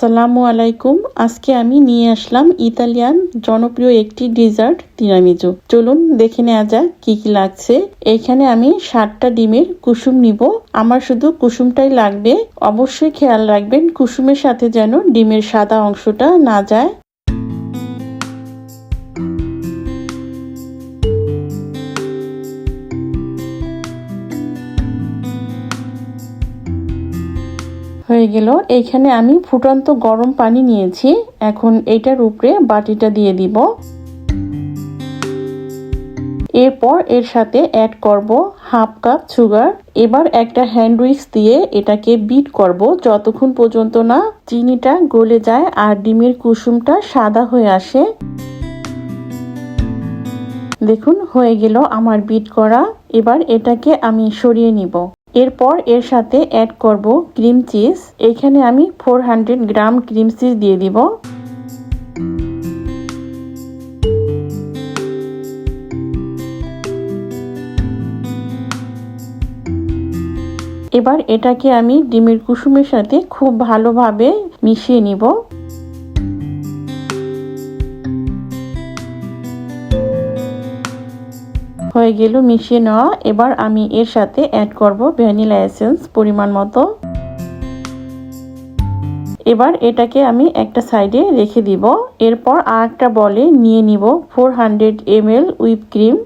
আসসালামু আলাইকুম। আজকে আমি নিয়ে আসলাম ইতালিয়ান জনপ্রিয় একটি ডেজার্ট তিরামিজু। চলুন দেখে নেওয়া যাক কি কি লাগছে। এখানে আমি 7টা ডিমের কুসুম নিব। আমার শুধু কুসুমটাই লাগবে। অবশ্যই খেয়াল রাখবেন কুসুমের সাথে যেন ডিমের সাদা অংশটা না যায়। হয়ে গেল। এইখানে আমি ফুটন্ত গরম পানি নিয়েছি। এখন এটার উপরে বাটিটা দিয়ে দিব। এরপর এর সাথে অ্যাড করব হাফ কাপ সুগার। এবার একটা হ্যান্ড উইক্স দিয়ে এটাকে বিট করব যতক্ষণ পর্যন্ত না চিনিটা গলে যায় আর ডিমের কুসুমটা সাদা হয়ে আসে। দেখুন হয়ে গেল আমার বিট করা। এবার এটাকে আমি সরিয়ে নিব। এরপর এর সাথে অ্যাড করব ক্রিম চিজ। এখানে আমি 400 গ্রাম ক্রিম চিজ দিয়ে দিব। এবার এটাকে আমি ডিমের কুসুমের সাথে খুব ভালোভাবে মিশিয়ে নিব। হয়ে গেল মিশিয়ে নেওয়া। এবার আমি এর সাথে অ্যাড করব ভ্যানিলা এসেন্স পরিমাণ মতো। এবার এটাকে আমি একটা সাইডে রেখে দিব। এরপর আরেকটা বলে নিয়ে নিব 400 ml হুইপ ক্রিম।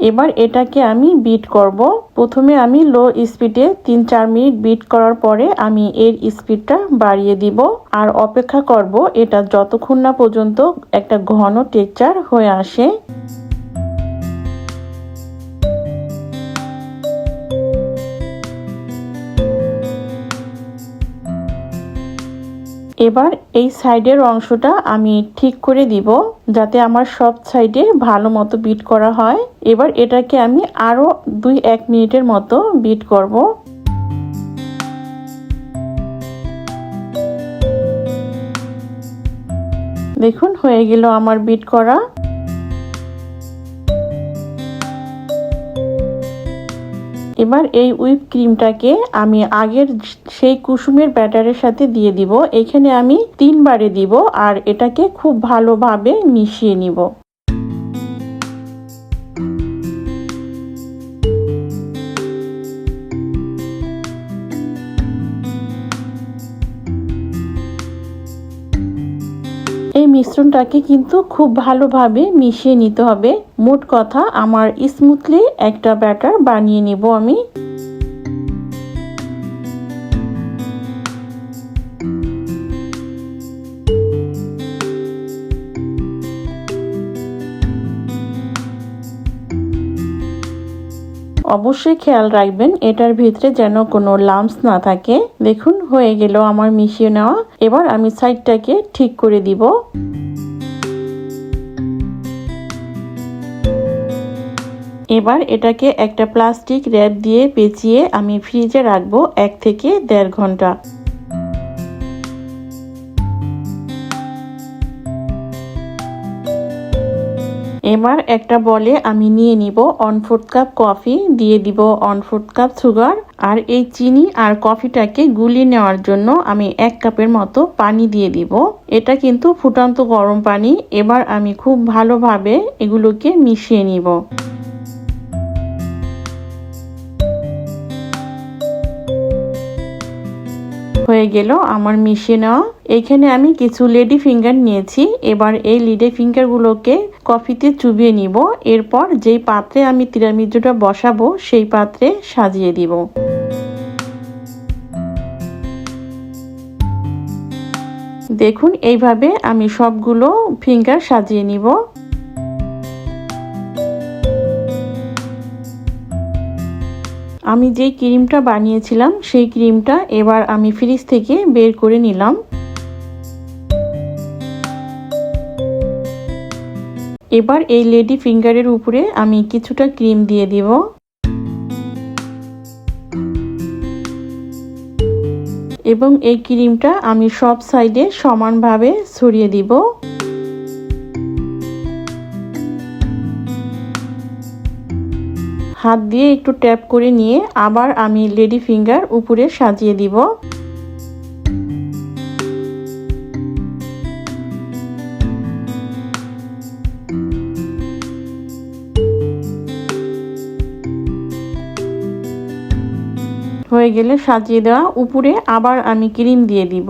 এবার এটাকে আমি বিট করব। প্রথমে আমি লো স্পিডে 3-4 মিনিট বিট করার পরে আমি এর স্পিডটা বাড়িয়ে দিব আর অপেক্ষা করব এটা যতক্ষণ না পর্যন্ত একটা ঘন টেক্সচার হয়ে আসে। এবার এই সাইডের অংশটা আমি ঠিক করে দিব যাতে আমার সব সাইডে ভালো মতো বিট করা হয়। এবার এটাকে আমি আরো 2-1 মিনিটের মতো বিট করব। দেখুন হয়ে গেল আমার বিট করা। এবার এই হুইপ ক্রিমটাকে আমি আগের সেই কুসুমের ব্যাটারের সাথে দিয়ে দিব। এখানে আমি 3 বারে দিব আর এটাকে খুব ভালোভাবে মিশিয়ে নিব। এই মিশ্রণটাকে কিন্তু খুব ভালোভাবে মিশিয়ে নিতে হবে। মোট কথা আমার স্মুথলি একটা ব্যাটার বানিয়ে নিব আমি। অবশ্যই খেয়াল রাখবেন এটার ভিতরে যেন কোনো লাম্পস না থাকে। দেখুন হয়ে গেল আমার মিশিয়ে নেওয়া। এবার আমি সাইডটাকে ঠিক করে দিব। এবার এটাকে একটা প্লাস্টিক র্যাপ দিয়ে পেঁচিয়ে আমি ফ্রিজে রাখবো 1 থেকে 1.5 ঘন্টা। এবার একটা বলে আমি নিয়ে নিব 1/4 কাপ কফি, দিয়ে দিব 1/4 কাপ সুগার আর এই চিনি আর কফিটাকে গুলিয়ে নেওয়ার জন্য আমি 1 কাপের মতো পানি দিয়ে দিব। এটা কিন্তু ফুটন্ত গরম পানি। এবার আমি খুব ভালোভাবে এগুলোকে মিশিয়ে নিব। হয়ে গেল আমার মিশিয়ে নেওয়া। এখানে আমি কিছু লেডি ফিঙ্গার নিয়েছি। এবার এই লেডি ফিঙ্গারগুলোকে কফিতে চুবিয়ে নিব। এরপর যেই পাত্রে আমি তিরামিজুটা বসাবো সেই পাত্রে সাজিয়ে দিব। দেখুন এইভাবে আমি সবগুলো ফিঙ্গার সাজিয়ে নিব। আমি যেই ক্রিমটা বানিয়েছিলাম সেই ক্রিমটা এবার আমি ফ্রিজ থেকে বের করে নিলাম। এবার এই লেডি ফিঙ্গারের উপরে আমি কিছুটা ক্রিম দিয়ে দিব। এবং এই ক্রিমটা আমি সব সাইডে সমানভাবে ছড়িয়ে দিব। হাত দিয়ে একটু ট্যাপ করে নিয়ে আবার আমি লেডি ফিঙ্গার উপরে সাজিয়ে দিব। হয়ে গেলে সাজিয়ে দেওয়া উপরে আবার আমি ক্রিম দিয়ে দিব।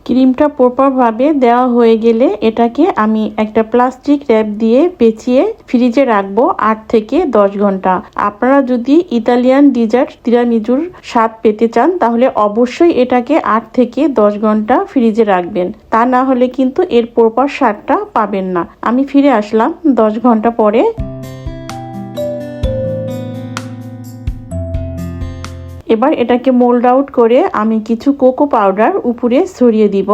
ক্রিমটা প্রপারভাবে দেওয়া হয়ে গেলে এটাকে আমি একটা প্লাস্টিক র্যাপ দিয়ে পেঁচিয়ে ফ্রিজে রাখবো 8 থেকে 10 ঘন্টা। আপনারা যদি ইতালিয়ান ডিজার্ট তিরামিজুর স্বাদ পেতে চান তাহলে অবশ্যই এটাকে 8 থেকে 10 ঘন্টা ফ্রিজে রাখবেন, তা না হলে কিন্তু এর প্রপার স্বাদটা পাবেন না। আমি ফিরে আসলাম 10 ঘন্টা পরে। এবার এটাকে মোল্ড আউট করে আমি কিছু কোকো পাউডার উপরে ছড়িয়ে দিব।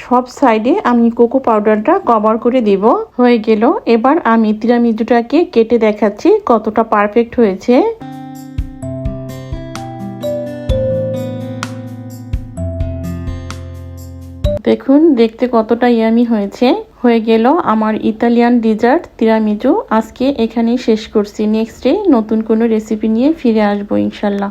সব সাইডে আমি কোকো পাউডারটা কভার করে দিব। হয়ে গেল। এবার আমি তিরামিজুটাকে কেটে দেখাচ্ছি কতটা পারফেক্ট হয়েছে। দেখুন দেখতে কতটা ইয়ামি হয়েছে। হয়ে গেল আমার ইতালিয়ান ডিজার্ট তিরামিজু। আজকে এখানেই শেষ করছি। নেক্সট ডে নতুন কোনো রেসিপি নিয়ে ফিরে আসবো ইনশাল্লাহ।